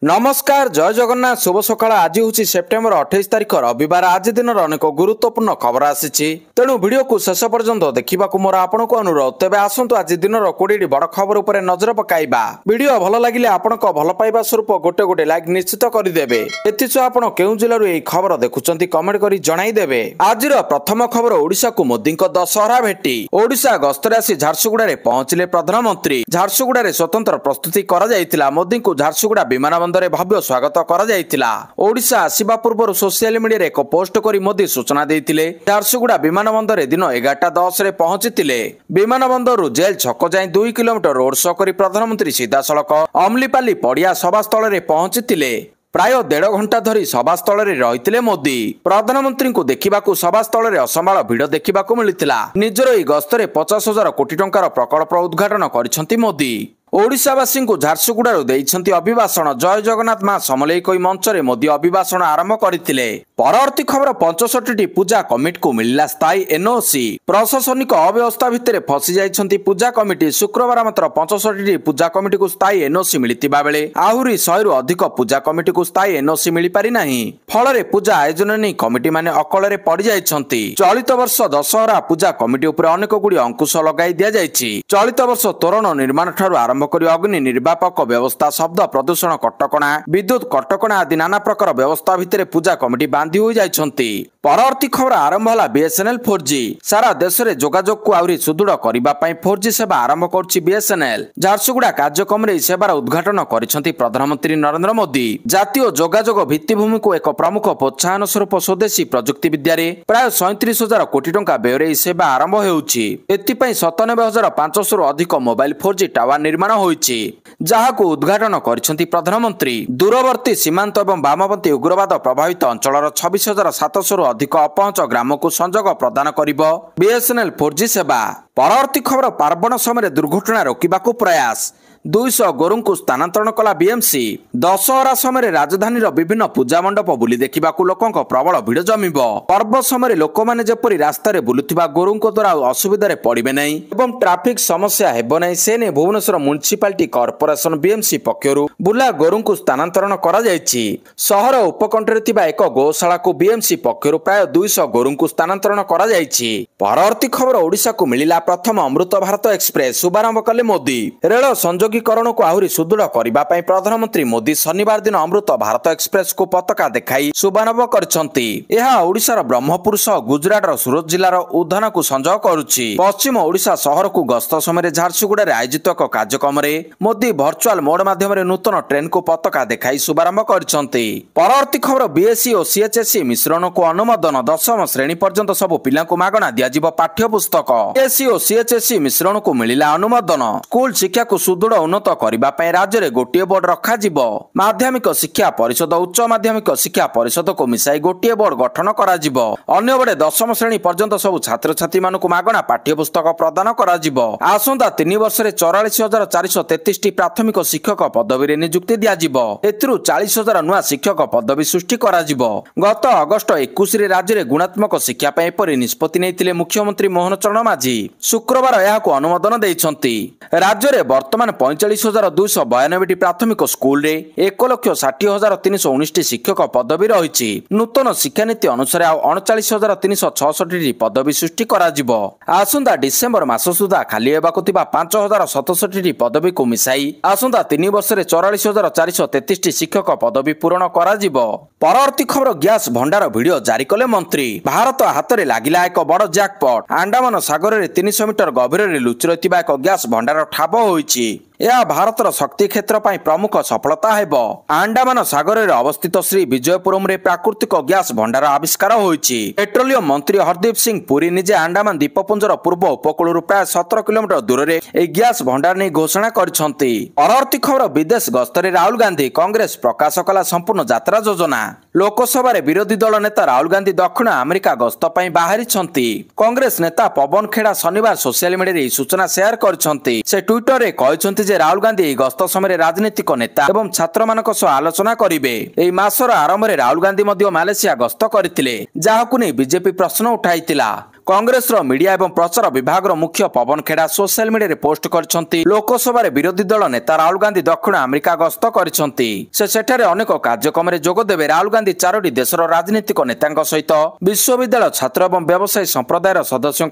नमस्कार जय जगन्नाथ शुभ सकाळ। आज हूँ सेप्टेम्बर 28 तारिख रविवार। आज दिन अनेक गुरुत्वपूर्ण खबर आसी तेणु वीडियो को शेष पर्यंत देखा मोर आपण को अनुरोध। तेज आसतु आज दिन 20 बड़ खबर उपर नजर पकाइबा। वीडियो भल लगे आपण भल पाइबा स्वरूप गोटे गोटे लाइक निश्चित करदेवे। एथिसह आपण केउ जिल्लारू एही खबर देखुचंती कमेंट करी जणाइदेवे। आज प्रथम खबर ओडिशा को मोदी दशहरा भेटी। ओडिशा गस्तरे आसी झारसुगुड़ा पहुंचले प्रधानमंत्री। झारसुगुड़ा स्वतंत्र प्रस्तुति करा जायतिला। मोदी को झारसुगुड़ा विमान भव्य स्वागत करा जायतिला। ओडिशा आसीबा पूर्व सोशल मीडिया एक पोस्ट करी मोदी सूचना देइतिले। झारसुगुड़ा विमान बंदर दिन 11:10 रे पहुंचीतिले। विमान बंदर जेल छक जाए 2 किलोमीटर रोड शो करी प्रधानमंत्री सीधा सड़क अमलीपाली पड़िया सभास्थल रे पहुंचीतिले। प्राय 1.5 घंटा धरी सभास्थल रे रहितिले मोदी। प्रधानमंत्री को देखिबाकू सभास्थल रे असंभाळ भिड़ देखिबाकू मिलितिला। निजर एही गस्तरे 50,000 कोटी टंकार प्रकल्प उद्घाटन करिसंती मोदी। ओडिशावासी को झारसुगुड़ारू देइछंती अभिभाषण। जय जगन्नाथ मां समलेई कोई मंच रे मोदी अभिभाषण आरंभ करथिले। परवर्ती खबर 65टी पूजा कमिटी को मिलिला स्थायी एनओसी। प्रशासनिक अव्यवस्था भितर फसी जाइछंती पूजा कमिटी। शुक्रवार मात्र 65टी पूजा कमिटी को स्थायी एनओसी मिलितिबा बेले आहुरी 100 रु अधिक पूजा कमिटी को स्थायी एनओसी मिली पारि नाही। फलरे पूजा आयोजन नै कमिटी माने अकल रे पड़ी जाइछंती। चलित वर्ष दशहरा पूजा कमिटी उपर अनेक गुडी अंकुश लगाई दिया जाइछि। चलित वर्ष तोरण निर्माण ठारू आरंभ करी अग्नि निर्वापक व्यवस्था, शब्द प्रदूषण कटकणा, विद्युत कटकणा आदि नाना प्रकार व्यवस्था भितर पूजा कमिटी बांधी हो जाइछंती। परवर्ती खबर आरंभ होला बीएसएनएल 4G। सारा देश में जोगाजोग को आउरी सुदृढ़ करिबा पई 4G सेवा आरंभ करछि बीएसएनएल। झारसुगुड़ा कार्यक्रम रे सेवार उद्घाटन करिसंती प्रधानमंत्री नरेंद्र मोदी। जातीय जोगाजोग भित्तिभूमि को एक प्रमुख प्रोत्साहन स्वरूप स्वदेशी प्रजुक्ति विद्या रे प्राय 37,000 कोटी टंका व्यय सेवा आरंभ हेउछि। एथिपई 97,500 रु अधिक मोबाइल 4G टावर निर्माण होइछि, जाहाको उद्घाटन करिसंती प्रधानमंत्री। दूरवर्ती सीमांत एवं वामपंथी उग्रवाद प्रभावित अंचलर 26,700 रु अधिक अपहंच ग्राम को संजोग प्रदान करिबो बीएसएनएल 4G सेवा। परवर्ती खबर पार्वण समय दुर्घटना रोकिबाकू प्रयास। 200 गोरु को स्थानांतरण कला बीएमसी। दशहरा समय राजधानी विभिन्न पूजा मंडप बुली देखिबाकू लोकंक प्रबल भिड़ जमिबो। पर्व समय लोक माने जेपरि रास्ता रे बुलुथिबा गोरुंक द्वारा असुविधा रे पड़िबे नै एवं ट्रैफिक समस्या हेबो नै से ने भुवनेश्वर म्युनिसिपालिटी कॉर्पोरेशन बीएमसी पक्षरु बुला गोरु को स्थानांतरण करा जायछि। शहर उपकंठरे थिबा एक गोशाला को बीएमसी पक्षरु प्राय 200 गोरु को स्थानांतरण करा जायछि। परवर्ती खबर ओडिशा को मिलिला प्रथम अमृत भारत एक्सप्रेस। शुभारंभ कले मोदी। रेल संयोगीकरण को आहुरी सुदृढ़ करबा पई प्रधानमंत्री मोदी शनिवार दिन अमृत भारत एक्सप्रेस को पताका देखाई शुभारंभ करछंती। एहा ओडिशार ब्रह्मपुर सह गुजराटर सूरत जिल्लार उद्यान को संजोग करुछि। पश्चिम ओडिशा शहर को गस्त समय झारसुगुड़ा आयोजित एक कार्यक्रम रे मोदी वर्चुअल मोड माध्यम नूतन ट्रेन को पताका देखाई शुभारंभ करछंती। परवर्ती खबर बीएससी और सीएचएससी मिश्रण को अनुमोदन। 10वीं श्रेणी पर्यंत सब पिला को मागणा दियाजिबो पाठ्य पुस्तक। बीएससी और सीएचएससी मिश्रण को मिलिला अनुमोदन। स्कूल शिक्षा को सुदृढ़ उन्नत करिबा पई राज्य रे गोटिए बोर्ड रखा जिवो। माध्यमिक शिक्षा परिषद उच्च माध्यमिक शिक्षा परिषद को मिसाई गोटिए बोर्ड गठन करा जिवो। अन्य बड़े 10वीं श्रेणी पर्यंत सब छात्र छात्री मानकु मागणा पाठ्य पुस्तक प्रदान करा जिवो। आसंता 3 वर्ष रे 44,433 टी प्राथमिक शिक्षक पदवी रे नियुक्ति दिया जिवो। एथिरु 40,000 नुआ शिक्षक पदवी सृष्टि करा जिवो। गत अगस्त 21 रे राज्य रे गुणात्मक शिक्षा पई परि निष्पत्ति नैतिले मुख्यमंत्री मोहन चरण माझी। शुक्रवार एहाको अनुमोदन दैछंती। राज्य रे वर्तमान 45,292 टी प्राथमिक स्कूल रे 1,60,319 टी शिक्षक पदवी रहिछि। नूतन शिक्षा नीति अनुसार 39,366 टी पदवी सृष्टि करा जिवो। आसंता डिसेंबर मास सुधा खाली हेबाकु थिबा 5,067 टी पदवी को मिसाई आसंता 3 वर्ष रे 44,433 टी शिक्षक पदवी पूरण करा जिवो। परवर्ती खबर गैस भंडार वीडियो जारी कले मंत्री। भारत हाथ रे लागिला एक बड़ जैकपॉट। अंडमान सागर रे 300 मीटर गभीर रे लुचि रहितिबा एक गैस भंडार ठाब होइछि। यह भारतर शक्ति क्षेत्र पर प्रमुख सफलता हेबो। अंडमान सागर में अवस्थित श्री विजयपुरम रे प्राकृतिक गैस भंडार आविष्कार होइछि। पेट्रोलियम मंत्री हरदीप सिंह पुरी निजे अंडमान द्वीपपुंजर पूर्व उपकूल प्राय 17 किलोमीटर दूर रे ए गैस भंडार नहीं घोषणा करछंती। परवर्ती खबर विदेश गस्तरे राहुल गांधी। कांग्रेस प्रकाश कला संपूर्ण यात्रा योजना। लोकसभा रे विरोधी दल नेता राहुल गांधी दक्षिण अमेरिका गस्त पई बाहरी छंती। कांग्रेस नेता पवन खेड़ा शनिवार सोशल मीडिया रे सूचना शेयर करछंती। से ट्विटर रे कहछंती जे राहुल गांधी गस्त समय राजनीतिक नेता एवं छात्र मानक सह आलोचना करिवे। एई मासर आरंभ रे राहुल गांधी मध्य मालेशिया गस्त करथिले, जाहाकु नै बीजेपी प्रश्न उठाइतिला। कांग्रेस मीडिया एवं प्रचार विभाग मुख्य Pawan Khera social media post करछंती। लोकसभा विरोधी दल नेता राहुल गांधी दक्षिण अमेरिका गस्त करछंती। सेठारे अनेक कार्यक्रम में जोग देवे। राहुल गांधी 4टी देशर राजनीतिक नेतांक सहित विश्वविद्यालय छात्र एवं व्यवसायी संप्रदायर सदस्यों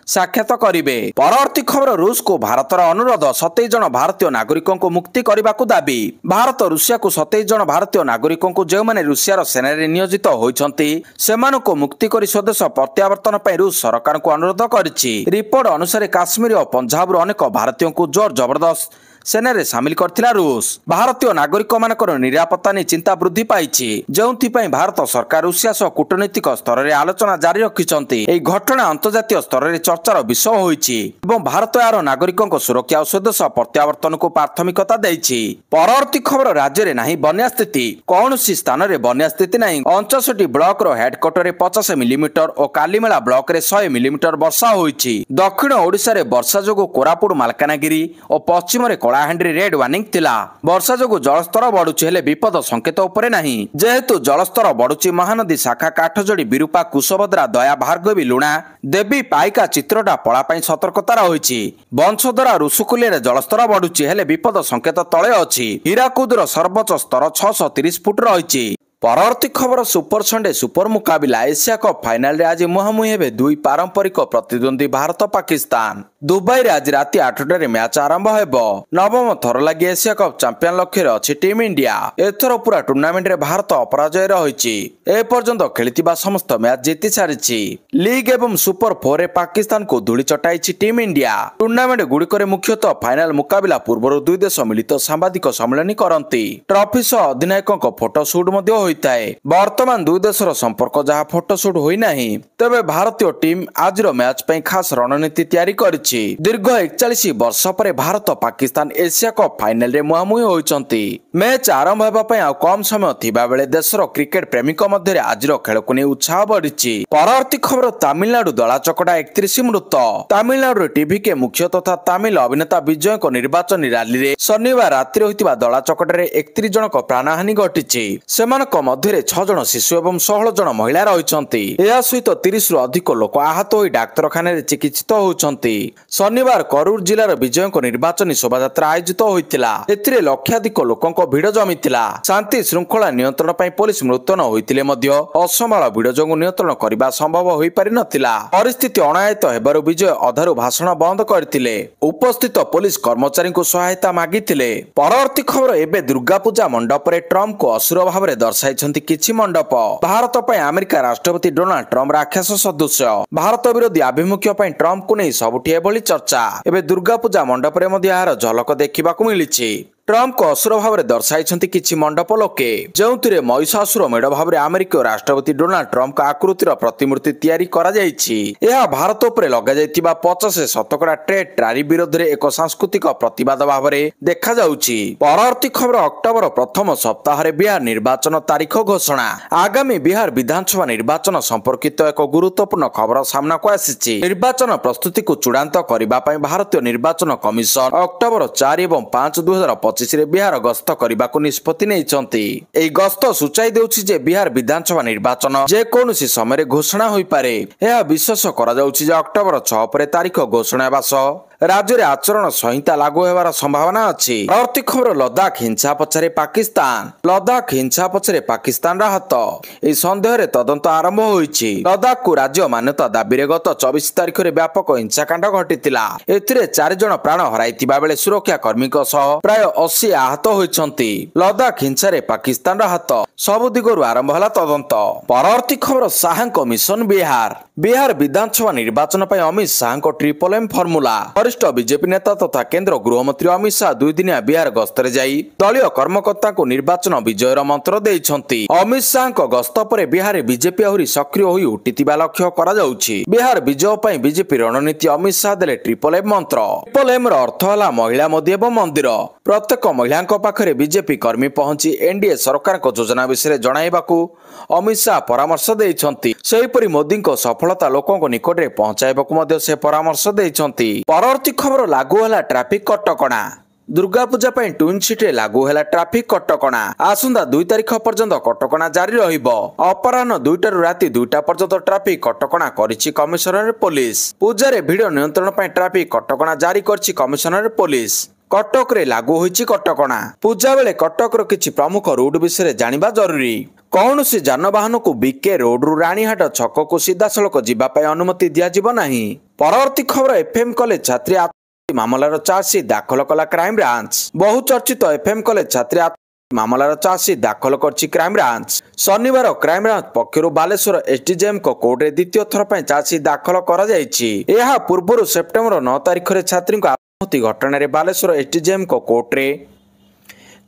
साक्षात करिवे। परवर्ती खबर रूस को भारतर अनुरोध 27 जन भारतीय नागरिकों को मुक्ति करने को दाबी। भारत रूसिया को 27 जन भारतीय नागरिकों को जो मैंने रूसियार सेना नियोजित होइछंती सेमानंको मुक्ति करी स्वदेश प्रत्यावर्तन पर रूस सरकार को अनुरोध करिछि। रिपोर्ट अनुसार काश्मीर और पंजाब अनेक भारतीयों को जोर जबरदस्त सेना रे सामिल करथिला रूस। भारतीय नागरिक मानकर निरापत्ता ने चिंता वृद्धि पाइछि, जोंथिपई भारत सरकार रूसिया सह कूटनीतिक स्तर रे आलोचना जारी रखिछंती। एई घटना अंतर्जातीय स्तर रे चर्चार विषय होइछि एवं भारत यार नागरिकों को सुरक्षा और स्वदेश प्रत्यावर्तन को प्राथमिकता देइछि। परवर्ती खबर राज्य रे नाही बन्या स्थिति। कौनसी स्थान रे बन्या स्थिति नाही। 59 ब्लॉक रो हेडक्वार्टर रे 50 मिलीमीटर और कालीमेला ब्लॉक रे 100 मिलीमीटर वर्षा होइछि। दक्षिण ओडिसा रे वर्षा जोगु कोरापुट मालकानगिरी और पश्चिम रे कलाहांडी रेड वार्निंग थिला। वर्षा जोगु जलस्तर बढ़ुछि हेले विपद संकेत उपरे नाही। जेहेतु जलस्तर बढ़ुछि महानदी शाखा काठजोड़ी विरूपा कुशभद्रा दया भार्गवी लुणा देवी पाइका चित्रटा पड़ा ପାଇଁ सतर्कता रहिछि। बंशधरा रुसुकुलिया जलस्तर बढ़ुछि हेले विपद संकेत तळे अछि। हीराकुदर सर्वोच्च स्तर 630 फुट रहिछि। परवर्ती खबर सुपर संडे सुपर मुकाबिला। एशिया कप फाइनल रे आज मुहांमुही हेबे दुई पारंपरिक प्रतिद्वंदी भारत पाकिस्तान। दुबई रे आज राति 8टा रे मैच आरंभ हेबो। नवम थर लागि एशिया कप चैंपियन लक्ष्य रे अछि टीम इंडिया। एथर पूरा टूर्नामेंट रे भारत अपराजय रहिछि। ए पर्यंत खेलितिबा समस्त मैच जीति सारिछि। लीग एवं सुपर 4 रे पाकिस्तान को धूଳି चटाइछि टीम इंडिया। टूर्नामेंट गुड़िक मुख्यतः फाइनल मुकाबिला पूर्व दुई देश मिलित सांबादिक सम्मेलन करती। ट्रॉफी सह अधिनायकों फोटो शूट होइताए। वर्तमान दुई देशर संपर्क जहां फोटोशूट होई नाही, तबे भारतीय टीम आजर मैच पई खास रणनीति तैयारी करिछि। दीर्घ 41 वर्ष पर Bharat Pakistan Asia cup final रे मुहांमुही होइचंती। मैच आरंभ हेबा पई आ कम समय थिबा बेले देशर क्रिकेट प्रेमीक मध्ये आजर खेल को नै उत्साह बढ़िछि। परवर्ती खबर तमिलनाडु दला चकड़ा 31 मृत। तमिलनाडु टीवी के मुख्य तथा तमिल अभिनेता विजय को निर्वाचन रैली रे शनिवार रात्रि होइतिबा दला चकड़ा रे 31 जनक प्राणहानि घटिछि। सेमानक मध्य 6 जन शिशु एवं 16 जन महिला रहिछंती। एहा सहित 30 रु अधिक लोक आहत होई डाक्तरखाना रे चिकित्सित होउछंती। शनिवार करूर जिलार विजय को निर्वाचन शोभायात्रा आयोजित होइतिला। एथिरे लक्षाधिक लोकंक भिड़ जमितिला। शांति श्रृंखला नियंत्रण पई पुलिस मुतयन होइतिले मध्य असमाल भिड़ जोगु नियंत्रण करबा संभव होई पारि नथिला। परिस्थिति अनायत हेबारु विजय अधारु भाषण बंद करथिले। उपस्थित पुलिस कर्मचारी को सहायता मागिथिले। परवर्ती खबर एबे दुर्गा पूजा मंडप रे ट्रम्प को असुर भाव रे दर्शाइछंती किछि मंडप। भारत पई अमेरिका राष्ट्रपति डोनाल्ड ट्रम्प राक्षस सदस्य। भारत विरोधी आभिमुख्य पई ट्रम्प को नै सबुठी एभली चर्चा। एबे दुर्गा पूजा मंडप रे मध्ये यार झलक देखिबाकू मिलिछि। ट्रम्प को असुर भाव रे दर्शाइछंती किछि मंडप लोके, जोंथिरे महिषासुर मेढ भाव रे अमेरिका राष्ट्रपति डोनाल्ड ट्रम्प का आकृतिर प्रतिमूर्ति तैयारी करा जायछि। एहा भारत उपरे लगा जायतिबा 50 शतकड़ा ट्रेड टारी विरोध रे एक सांस्कृतिक प्रतिवाद भाव रे देखा जाउछि। परवर्ती खबर अक्टोबर प्रथम सप्ताह रे बिहार निर्वाचन तारीख घोषणा। आगामी बिहार विधानसभा निर्वाचन संपर्कित एक गुरुत्वपूर्ण खबर सामना को आसिछि। निर्वाचन प्रस्तुति को चूड़ांत करिबा पई भारतीय निर्वाचन कमिशन अक्टोबर 4 एवं 5 2025 रे बिहार गस्त करने को निष्पत्ति नहीं। एई गस्त सूचाई देउछि जे बिहार विधानसभा निर्वाचन जे कोनोसी समय घोषणा होई पारे। यह विश्वास करा जाउछि जे अक्टोबर 6 पर तारीख घोषणा हेबा सह राज्य रे आचरण संहिता लागू हेबार संभावना अछि। परवर्ती खबर लद्दाख हिंसा पछरे पाकिस्तान। लद्दाख हिंसा पछरे पाकिस्तान हाथ। एई संदेह रे तदंत आरंभ होइछि। लद्दाख को राज्य मान्यता दाबी रे गत 24 तारिख रे व्यापक हिंसाकांड घटितिला। एथिरे 4 जन प्राण हराइतिबा बेले सुरक्षा कर्मीक सह प्राय 80 आहत होइछंती। लद्दाख हिंसा रे पाकिस्तान हाथ। सबु दिगरु आरंभ हला तदंत। परवर्ती खबर शाहଙ୍କ मिशन बिहार। बिहार विधानसभा निर्वाचन पई अमित शाहଙ୍କ ट्रिपल एम फॉर्मूला। वरिष्ठ बीजेपी नेता तथा केंद्र गृहमंत्री अमित शाह 2 दिनिया बिहार गस्तरे जाई दलीय कर्मकर्ता को निर्वाचन विजयर मंत्र देइछंती। अमित शाहଙ୍କ गस्त पर बिहार बीजेपी आहुरी सक्रिय होई उठितिबा लक्ष्य करा जाउछि। बिहार विजय पई बीजेपी रणनीति अमित शाह देले ट्रिपल एम मंत्र। ट्रिपल एम रो अर्थ हला महिला मोदी एवं मंदिर। प्रत्येक महिलांक पाखरे बीजेपी कर्मी पहुंची एनडीए सरकार को योजना विषय जणाइबाकू अमित शाह परामर्श देइछंती। सेहिपरि मोदी को सफलता लोकों को निकट रे पहुंचाइबाकू मध्ये से परामर्श देइछंती। परवर्ती खबर लागू हला ट्रैफिक कटकणा। दुर्गा पूजा ପାଇଁ ट्विन सिटी लागू है ट्राफिक कटकणा आसंता 2 तारिख पर्यंत कटकणा जारी रहिबो। अपराह्न 2टारू राति 2टा पर्यंत ट्राफिक कटकणा करिछि कमिशनरेट पुलिस। पूजारे भिड़ नियंत्रण ପାଇଁ ट्राफिक कटकणा जारी करछि कमिशनरेट पुलिस। कटक रे लागू होइछि कटकणा। पूजा बेले कटक रो किछि प्रमुख रूट विषय जानिबा जरूरी। कौनसी जानवाहन को बीके रोड रु रानीहाट छक को सीधा सड़क जीवा पाई अनुमति दिया जिवो नाही। परवर्ती खबर एफएम कॉलेज छात्री मामलार चार्जसीट दाखल कला क्राइम ब्रांच। बहुचर्चित एफएम कॉलेज छात्री मामलार चार्जसीट दाखल करछि क्राइम ब्रांच। शनिवार क्राइम ब्रांच पक्षरु बालेश्वर एसडीजेएम को कोर्ट रे द्वितीय थर पय चार्जसीट दाखल करा जायछि। एहा पूर्वरु सेप्टेम्बर 9 तारिख रे छात्री को आत्महत्या घटना रे बालेश्वर एसडीजेएम को कोर्ट रे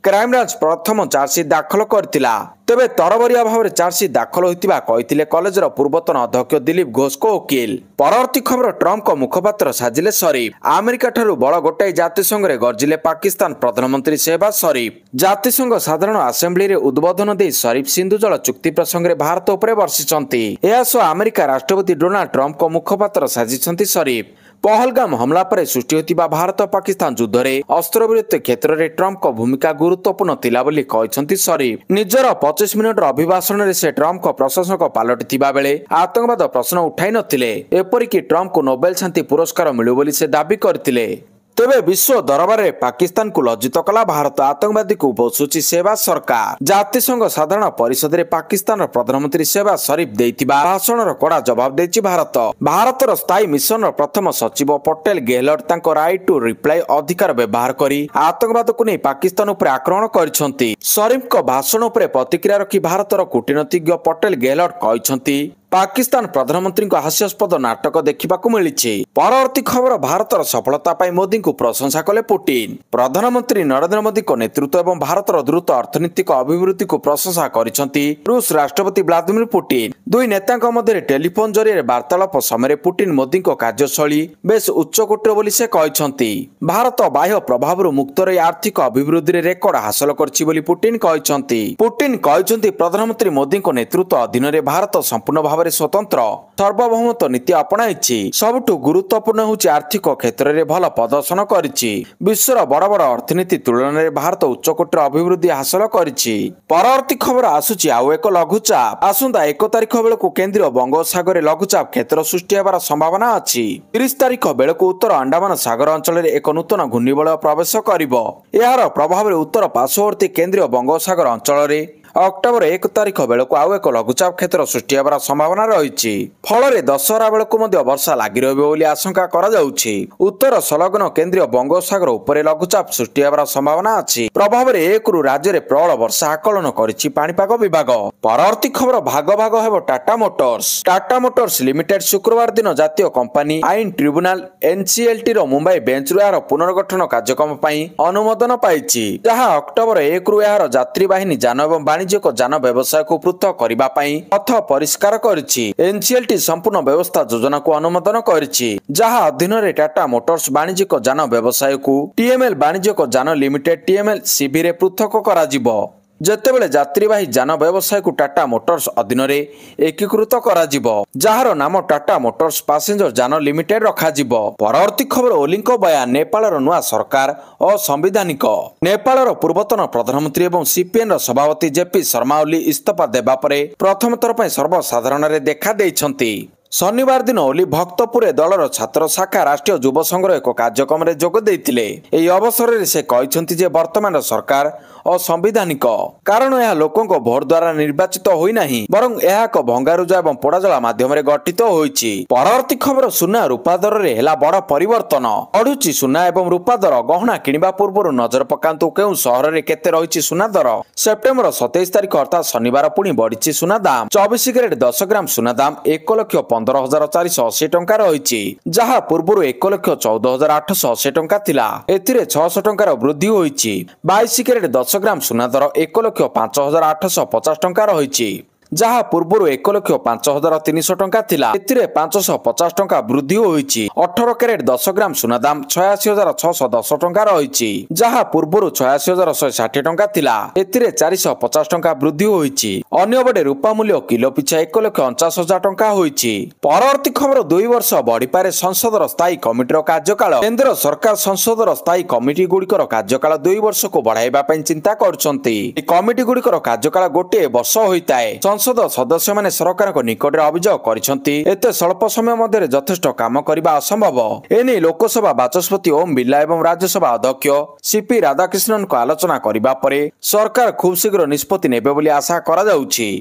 क्राइम ब्रांच प्रथम चार्जसीट दाखल करथिला। तेबे तरबरिया भाव में चार्जसीट दाखल होइतिबा कहिथिले कॉलेजर पूर्वतन अध्यक्ष दिलीप घोष को वकील। परवर्ती खबर ट्रम्प को मुखपात्र साजिले शरीफ। अमेरिका ठारू बड़ गोटाई जातिसंघ रे गर्जिले पाकिस्तान प्रधानमंत्री शहबाज शरीफ। जातिसंघ साधारण आसेम्बली रे उद्बोधन दे शरीफ सिंधु जल चुक्ति प्रसंग रे भारत उपरे वर्षिचंती। एहा सो अमेरिका राष्ट्रपति डोनाल्ड ट्रम्प को मुखपात्र साजिचंती शरीफ। पहलगाम हमला पर सृष्टि होतिबा भारत पाकिस्तान युद्ध रे अस्त्रविरति क्षेत्र रे ट्रम्प को भूमिका गुरुत्वपूर्ण थिला बोली कहिसंती शरीफ। निजर 25 मिनिट अभिभाषण रे से ट्रम्प को प्रशंसक पालटिथिबा बेले आतंकवाद प्रश्न उठाई नथिले। एपरिकी ट्रम्प को नोबेल शांति पुरस्कार मिलु बोली से दाबी करथिले। तेबे विश्व दरबार में पाकिस्तान को लज्जित कला भारत। आतंकवादी को बोसुची शहबाज सरकार। जातिसंघ साधारण परिषद रे पाकिस्तान प्रधानमंत्री शहबाज शरीफ देइतिबा भाषण कड़ा जवाब देछि भारत। भारतर स्थायी मिशन प्रथम सचिव पटेल गेहलोत तांको राइट टू रिप्लाई अधिकार व्यवहार करी आतंकवाद को नहीं पाकिस्तान उपर आक्रमण करिसंती। शरीफ को भाषण उपर प्रतिक्रिया रखी भारतर कूटनीतिज्ञ पटेल गेहलोत कहिसंती पाकिस्तान प्रधानमंत्री को हास्यास्पद नाटक देखा मिली। परवर्ती खबर भारतर सफलता पाई मोदी को प्रशंसा कले पुतिन। प्रधानमंत्री नरेंद्र मोदी को नेतृत्व एवं भारतर द्रुत अर्थनीतिक अभिवृद्धि को प्रशंसा करिसंती रूस राष्ट्रपति व्लादिमीर पुतिन। दुई नेताଙ୍କ मध्य टेलीफोन जरिए वार्तालाप समय पुतिन मोदी को कार्यशैली बेस उच्चकोटीर बोली से कहिसंती। भारत बाह्य प्रभाव मुक्त रही आर्थिक अभिवृद्धि रेकर्ड हासिल करछि बोली पुतिन कहिसंती। पुतिन कहिसंती प्रधानमंत्री मोदी को नेतृत्व अधीन रे भारत संपूर्ण स्वतंत्र सार्वभौमत्व नीति अपनाइछि। सबुठु गुरुत्वपूर्ण होछि आर्थिक क्षेत्र में भल प्रदर्शन करिछि। विश्वर बड़ बड़ अर्थनीति तुलन में भारत उच्चकोटीर अभिवृद्धि हासिल करिछि। परवर्ती खबर आसुछि आउ एक लघुचाप। आसंता 1 तारिख बेलकु केंद्रीय बंगोपसागर लघुचाप क्षेत्र सृष्टि हेबार संभावना अछि। 30 तारिख बेलकु उत्तर अंडमान सागर अंचल में एक नूतन घूर्णिबलय प्रवेश करिबो। एहार प्रभाव उत्तर पार्श्ववर्ती केंद्रीय बंगोपसागर अंचल में अक्टोबर 1 तारिख बेलकु आउ एक लघुचाप क्षेत्र सृष्टि हेबार संभावना रही। फल दशहरा बेलकु वर्षा लगी रहिबो बोली आशंका करा जाउछि। उत्तर संलग्न केंद्रीय बंगोपसागर उपरे लघुचाप सृष्टि हेबार संभावना अछि। प्रभाव में 1 रु राज्य में प्रबल वर्षा आकलन करिछि पाणीपाग विभाग। परवर्ती खबर भाग भाग हेबो Tata Motors. Tata Motors limited शुक्रवार दिन जातीय कंपनी आईन ट्रिब्यूनाल एनसीएलटी रो मुंबई बेंच रु यार पुनर्गठन कार्यक्रम पई अनुमोदन पाइछि। जहां अक्टोबर 1 रु यार यात्री वाहिनी जान एवं वाणिज्यिक जान व्यवसाय को पृथक करबा पई पथ परिष्कार करिछि। एनसीएलटी संपूर्ण व्यवस्था योजना को अनुमोदन करिछि। जहां अधीन रे टाटा मोटर्स वाणिज्यिक जान व्यवसाय को टीएमएल वाणिज्यिक जान लिमिटेड टीएमएल सीबी रे पृथक कराजिबो। जेतेबेले यात्रीवाही जान व्यवसाय को टाटा मोटर्स अधीन रे एकीकृत कराजिबो। जहार नाम टाटा मोटर्स पैसेंजर जान लिमिटेड रखाजिबो। परवर्ती खबर ओलीको बयान। नेपालर नुआ सरकार असंवैधानिक। नेपालर पूर्वतन प्रधानमंत्री एवं सीपीएन सभापति जेपी शर्मा ओली इस्तीफा देबा परे प्रथम थर पय सर्वसाधारण रे देखा देइछंती। शनिवार दिन ओली भक्तपुर दलर छात्र शाखा राष्ट्रीय युव संघर एक कार्यक्रम में जोग देइतिले। एही अवसर में से कहिसंती जे वर्तमान सरकार असंवैधानिक कारण यह लोकों भोट द्वारा निर्वाचित होई नाही बरं यह एक भंगारुजा एवं पोड़ाजला माध्यम गठित होईछि। परवर्ती खबर सुना रूपा दर रे हेला बड़ परिवर्तन। बढ़ुछि सुना एवं रूपा दर। गहना किनिबा पूर्व नजर पकांतु केउ शहर रे केते रहिछि सुना दर। सेप्टेम्बर 27 तारिख अर्थात शनिवार पुणी बढ़िछि सुना दाम। 24 कैरेट 10 ग्राम सुना दाम 1,15,480 टंका रहिछि। जहा पूर्व 1,14,880 टंका थिला। एथिरे 600 टंकार वृद्धि होईछि। 22 कैरेट 10 ग्राम सुना दर 1,05,850 टंका रहिछि। ଯାହା ପୂର୍ବରୁ 1,05,300 ଟଙ୍କା ଥିଲା। ଏଥିରେ 550 ଟଙ୍କା ବୃଦ୍ଧି ହୋଇଛି। 18 କ୍ୟାରେଟ 10 ଗ୍ରାମ ସୁନା ଦାମ 86,610 ଟଙ୍କା ରହିଛି, ଯାହା ପୂର୍ବରୁ 86,160 ଟଙ୍କା ଥିଲା। ଏଥିରେ 450 ଟଙ୍କା ବୃଦ୍ଧି ହୋଇଛି। ଅନ୍ୟପଟେ ରୂପା ମୂଲ୍ୟ କିଲୋ ପିଛା 1,49,000 ଟଙ୍କା ହୋଇଛି। ପରବର୍ତ୍ତୀ ଖବର 2 ବର୍ଷ ବଢିପାରେ ସଂସଦର ସ୍ଥାୟୀ କମିଟିର କାର୍ଯ୍ୟକାଳ। କେନ୍ଦ୍ର ସରକାର ସଂସଦର ସ୍ଥାୟୀ କମିଟି ଗୁଡ଼ିକର କାର୍ଯ୍ୟକାଳ 2 ବର୍ଷକୁ ବଢାଇବା ପାଇଁ ଚିନ୍ତା କରୁଛନ୍ତି। ଏହି କମିଟି ଗୁଡ଼ିକର କାର୍ଯ୍ୟକାଳ ଗୋଟିଏ ବର୍ଷ ହୋଇଥାଏ। ସଂସଦ ସଦସ୍ୟମାନେ ସରକାରଙ୍କ ନିକଟରେ ଅଭିଯୋଗ କରିଛନ୍ତି, ଏତେ ସ୍ୱଳ୍ପ ସମୟ ମଧ୍ୟରେ ଯଥେଷ୍ଟ କାମ କରିବା ଅସମ୍ଭବ। ଏନେଇ ଲୋକସଭା ବାଚସ୍ପତି ଓମ୍ ବିର୍ଲା ଏବଂ ରାଜ୍ୟସଭା ଅଧ୍ୟକ୍ଷ ସିପି ରାଧାକ୍ରିଷ୍ଣନଙ୍କ ଆଲୋଚନା କରିବା ପରେ ସରକାର ଖୁବ୍ ଶୀଘ୍ର ନିଷ୍ପତ୍ତି ନେବେ ବୋଲି ଆଶା କରାଯାଉଛି।